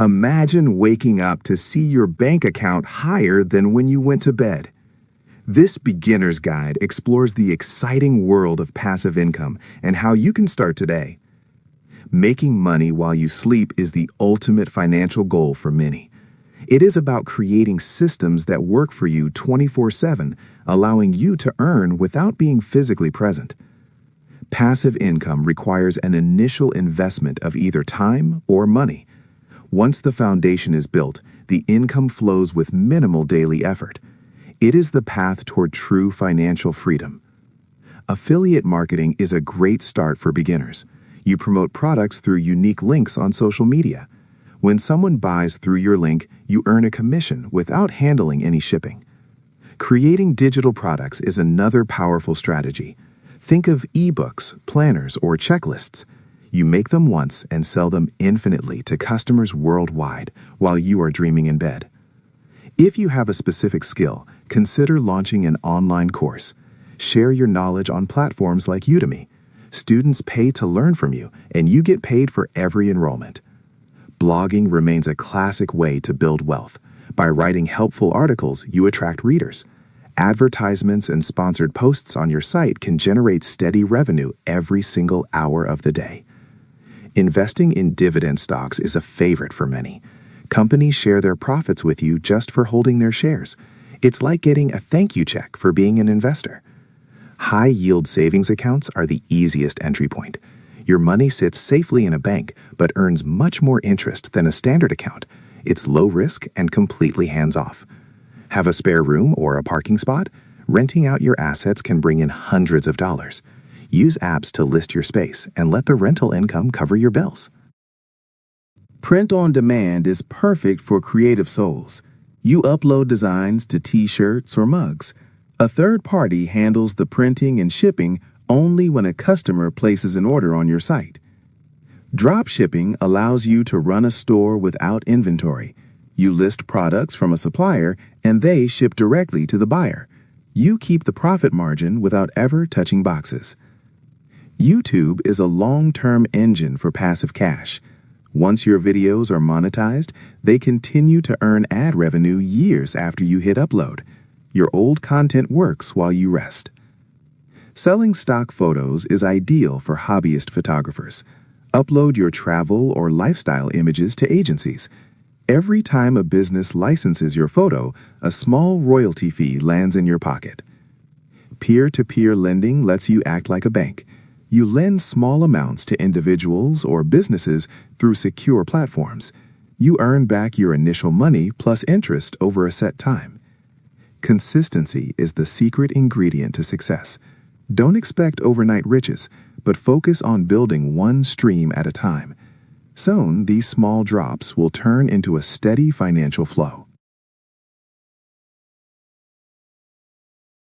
Imagine waking up to see your bank account higher than when you went to bed. This beginner's guide explores the exciting world of passive income and how you can start today. Making money while you sleep is the ultimate financial goal for many. It is about creating systems that work for you 24/7, allowing you to earn without being physically present. Passive income requires an initial investment of either time or money. Once the foundation is built, the income flows with minimal daily effort. It is the path toward true financial freedom. Affiliate marketing is a great start for beginners. You promote products through unique links on social media. When someone buys through your link, you earn a commission without handling any shipping. Creating digital products is another powerful strategy. Think of ebooks, planners, or checklists. You make them once and sell them infinitely to customers worldwide while you are dreaming in bed. If you have a specific skill, consider launching an online course. Share your knowledge on platforms like Udemy. Students pay to learn from you, and you get paid for every enrollment. Blogging remains a classic way to build wealth. By writing helpful articles, you attract readers. Advertisements and sponsored posts on your site can generate steady revenue every single hour of the day. Investing in dividend stocks is a favorite for many. Companies share their profits with you just for holding their shares. It's like getting a thank you check for being an investor. High-yield savings accounts are the easiest entry point. Your money sits safely in a bank, but earns much more interest than a standard account. It's low risk and completely hands-off. Have a spare room or a parking spot? Renting out your assets can bring in hundreds of dollars. Use apps to list your space and let the rental income cover your bills. Print on demand is perfect for creative souls. You upload designs to t-shirts or mugs. A third party handles the printing and shipping only when a customer places an order on your site. Drop shipping allows you to run a store without inventory. You list products from a supplier and they ship directly to the buyer. You keep the profit margin without ever touching boxes. YouTube is a long-term engine for passive cash. Once your videos are monetized, they continue to earn ad revenue years after you hit upload. Your old content works while you rest. Selling stock photos is ideal for hobbyist photographers. Upload your travel or lifestyle images to agencies. Every time a business licenses your photo, a small royalty fee lands in your pocket. Peer-to-peer lending lets you act like a bank. You lend small amounts to individuals or businesses through secure platforms. You earn back your initial money plus interest over a set time. Consistency is the secret ingredient to success. Don't expect overnight riches, but focus on building one stream at a time. Soon, these small drops will turn into a steady financial flow.